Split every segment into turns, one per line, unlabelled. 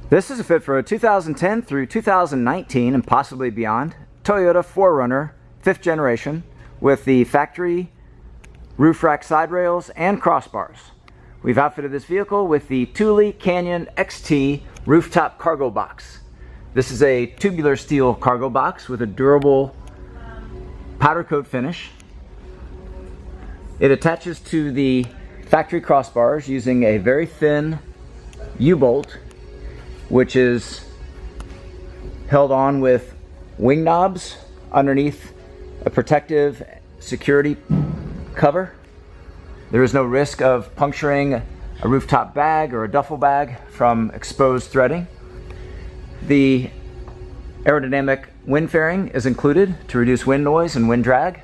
This is a fit for a 2010 through 2019 and possibly beyond Toyota 4Runner 5th generation with the factory roof rack side rails and crossbars. We've outfitted this vehicle with the Thule Canyon XT rooftop cargo box. This is a tubular steel cargo box with a durable powder coat finish. It attaches to the factory crossbars using a very thin U-bolt, which is held on with wing knobs underneath a protective security cover. There is no risk of puncturing a rooftop bag or a duffel bag from exposed threading. The aerodynamic wind fairing is included to reduce wind noise and wind drag.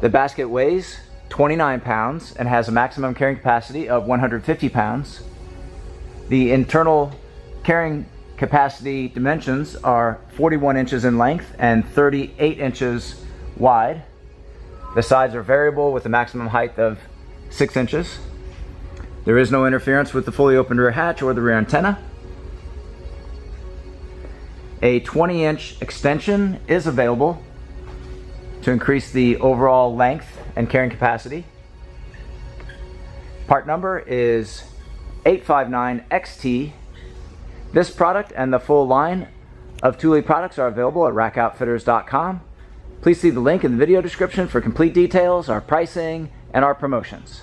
The basket weighs 29 pounds and has a maximum carrying capacity of 150 pounds. The internal carrying capacity dimensions are 41 inches in length and 38 inches wide. The sides are variable with a maximum height of 6 inches. There is no interference with the fully opened rear hatch or the rear antenna. A 20-inch extension is available to increase the overall length and carrying capacity. Part number is 859XT. This product and the full line of Thule products are available at rackoutfitters.com. Please see the link in the video description for complete details, our pricing, and our promotions.